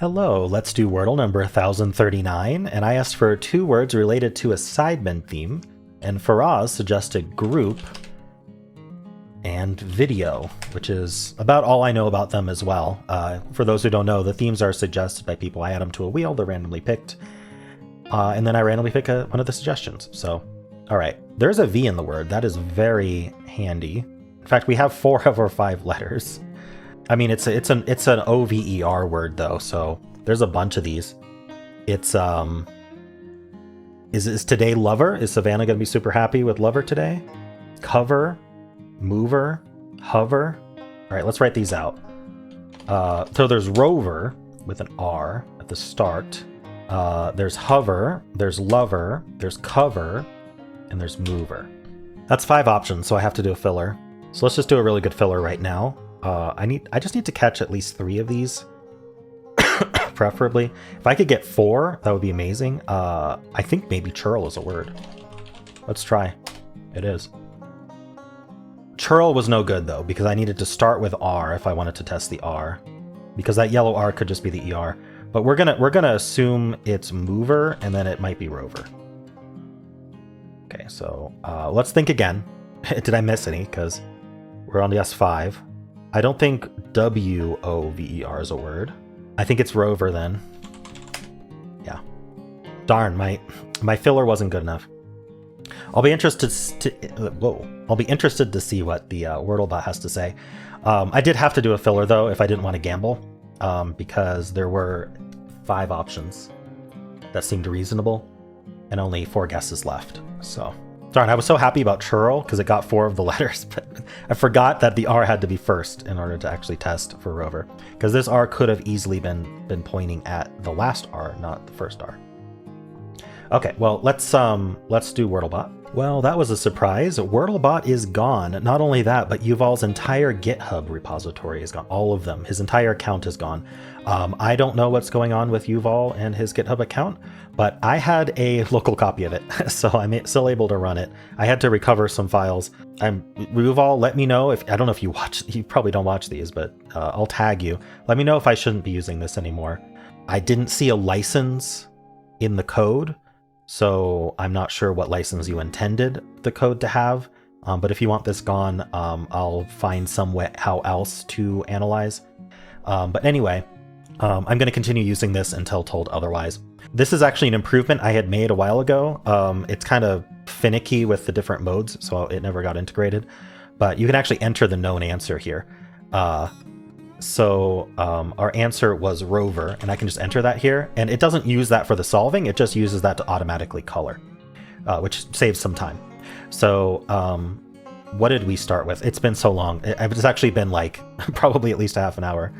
Hello, let's do Wordle number 1039, and I asked for 2 words related to a Sidemen theme, and Faraz suggested group and video, which is about all I know about them as well. For those who don't know, the themes are suggested by people. I add them to a wheel, they're randomly picked, and then I randomly pick one of the suggestions. So, alright, there's a V in the word. That is very handy. In fact, we have 4 of our 5 letters. I mean, it's an OVER word though, so there's a bunch of these. It's is today lover? Is Savannah gonna be super happy with lover today? Cover, mover, hover. All right, let's write these out. So there's rover with an R at the start. There's hover, there's lover, there's cover, and there's mover. That's 5 options, so I have to do a filler. So let's just do a really good filler right now. I just need to catch at least 3 of these, preferably. If I could get 4, that would be amazing. I think maybe churl is a word. Let's try. It is. Churl was no good though, because I needed to start with R if I wanted to test the R, because that yellow R could just be the ER. But we're gonna assume it's mover, and then it might be rover. Okay, so let's think again. Did I miss any? Because we're on the S5. I don't think WOVER is a word. I think it's rover then. Yeah. Darn, my filler wasn't good enough. I'll be interested to see what the Wordlebot has to say. I did have to do a filler though if I didn't want to gamble, because there were 5 options that seemed reasonable and only 4 guesses left. So. Darn, I was so happy about churl because it got 4 of the letters, but I forgot that the R had to be first in order to actually test for rover, because this R could have easily been pointing at the last R, not the first R. Okay, well, let's do Wordlebot. Well, that was a surprise. Wordlebot is gone. Not only that, but Yuval's entire GitHub repository is gone. All of them. His entire account is gone. I don't know what's going on with Yuval and his GitHub account, but I had a local copy of it, so I'm still able to run it. I had to recover some files. Yuval, let me know if, I don't know if you probably don't watch these, but I'll tag you. Let me know if I shouldn't be using this anymore. I didn't see a license in the code, so I'm not sure what license you intended the code to have. But if you want this gone, I'll find some way how else to analyze. But anyway, I'm going to continue using this until told otherwise. This is actually an improvement I had made a while ago. It's kind of finicky with the different modes, so it never got integrated. But you can actually enter the known answer here. So our answer was rover, and I can just enter that here. And it doesn't use that for the solving, it just uses that to automatically color, which saves some time. So what did we start with? It's been so long. It's actually been like probably at least a half an hour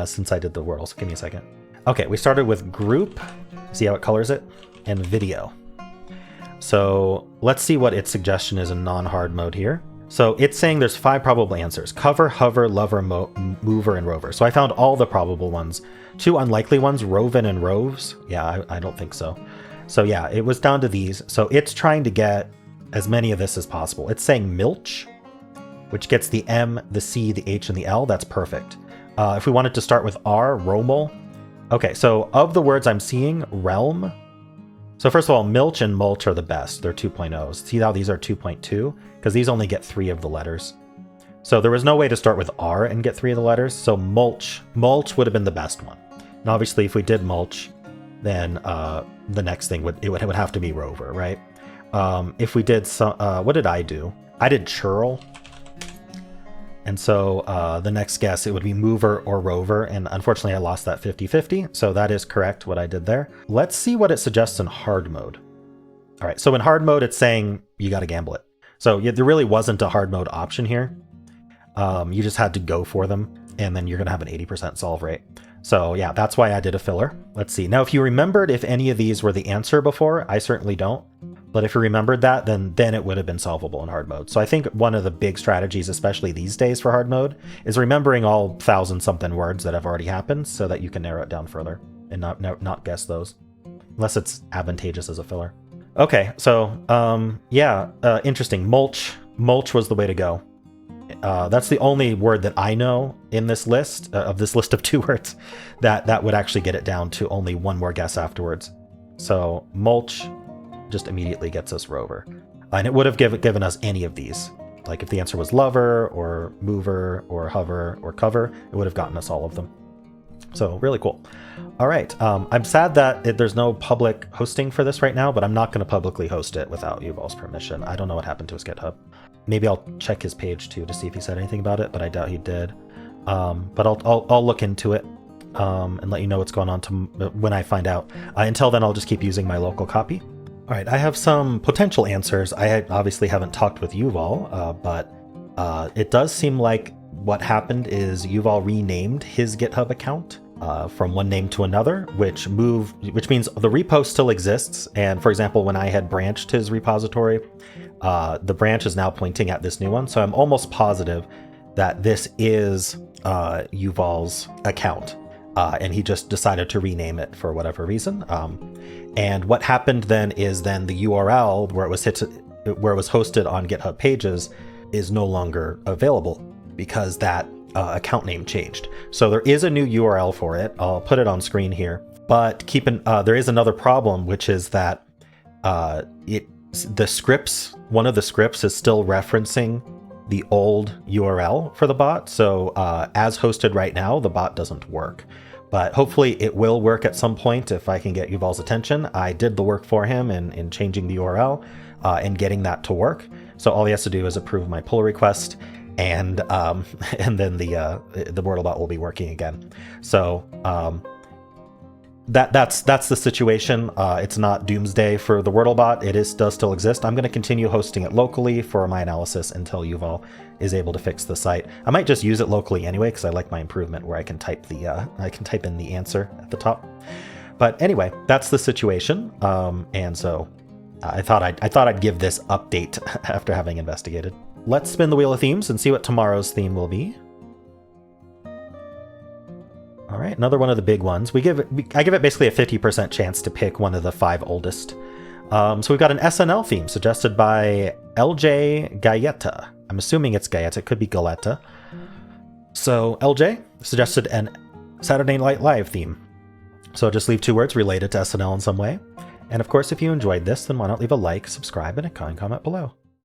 since I did the Wordle, so give me a second. Okay, we started with group, see how it colors it, and video. So let's see what its suggestion is in non-hard mode here. So it's saying there's 5 probable answers: cover, hover, lover, mover, and rover. So I found all the probable ones. 2 unlikely ones, roven and roves. Yeah, I don't think so. So yeah, it was down to these. So it's trying to get as many of this as possible. It's saying milch, which gets the M, the C, the H, and the L. That's perfect. If we wanted to start with R, romel. Okay, so of the words I'm seeing, realm. So first of all, milch and mulch are the best. They're 2.0s. See how these are 2.2? Because these only get 3 of the letters. So there was no way to start with R and get 3 of the letters. So mulch would have been the best one. And obviously, if we did mulch, then the next thing would have to be rover, right? If we did what did I do? I did churl. And so the next guess, it would be mover or rover. And unfortunately, I lost that 50-50. So that is correct what I did there. Let's see what it suggests in hard mode. All right, so in hard mode, it's saying you got to gamble it. So yeah, there really wasn't a hard mode option here. You just had to go for them, and then you're going to have an 80% solve rate. So yeah, that's why I did a filler. Let's see. Now, if you remembered if any of these were the answer before, I certainly don't. But if you remembered that, then it would have been solvable in hard mode. So I think one of the big strategies, especially these days for hard mode, is remembering all 1,000-something words that have already happened so that you can narrow it down further and not guess those, unless it's advantageous as a filler. Okay, so yeah, interesting. Mulch was the way to go. That's the only word that I know in this list, of this list of 2 words, that would actually get it down to only one more guess afterwards. So mulch just immediately gets us rover. And it would have given us any of these. Like if the answer was lover or mover or hover or cover, it would have gotten us all of them. So really cool. All right. I'm sad that there's no public hosting for this right now, but I'm not going to publicly host it without Yuval's permission. I don't know what happened to his GitHub. Maybe I'll check his page too to see if he said anything about it, but I doubt he did. But I'll look into it and let you know what's going on when I find out. Until then, I'll just keep using my local copy. All right, I have some potential answers. I obviously haven't talked with Yuval, but it does seem like what happened is Yuval renamed his GitHub account from one name to another, which means the repo still exists. And for example, when I had branched his repository, the branch is now pointing at this new one. So I'm almost positive that this is Yuval's account. And he just decided to rename it for whatever reason. And what happened then is the URL where it was hosted on GitHub Pages is no longer available because that account name changed. So there is a new URL for it. I'll put it on screen here. But there is another problem, which is that one of the scripts is still referencing the old URL for the bot. So as hosted right now, the bot doesn't work. But hopefully it will work at some point if I can get Yuval's attention. I did the work for him in changing the URL and getting that to work. So all he has to do is approve my pull request, and then the Wordle bot will be working again. So that's the situation. It's not doomsday for the Wordle bot. Does still exist. I'm going to continue hosting it locally for my analysis until Yuval is able to fix the site. I might just use it locally anyway because I like my improvement where I can type in the answer at the top. But anyway, that's the situation. And so I thought I'd give this update after having investigated. Let's spin the wheel of themes and see what tomorrow's theme will be. All right, another one of the big ones. I give it basically a 50% chance to pick one of the 5 oldest. So we've got an SNL theme suggested by LJ Galletta. I'm assuming it's Galletta. It could be Galetta. So LJ suggested an Saturday Night Live theme. So just leave 2 words related to SNL in some way. And of course, if you enjoyed this, then why not leave a like, subscribe, and a kind comment below.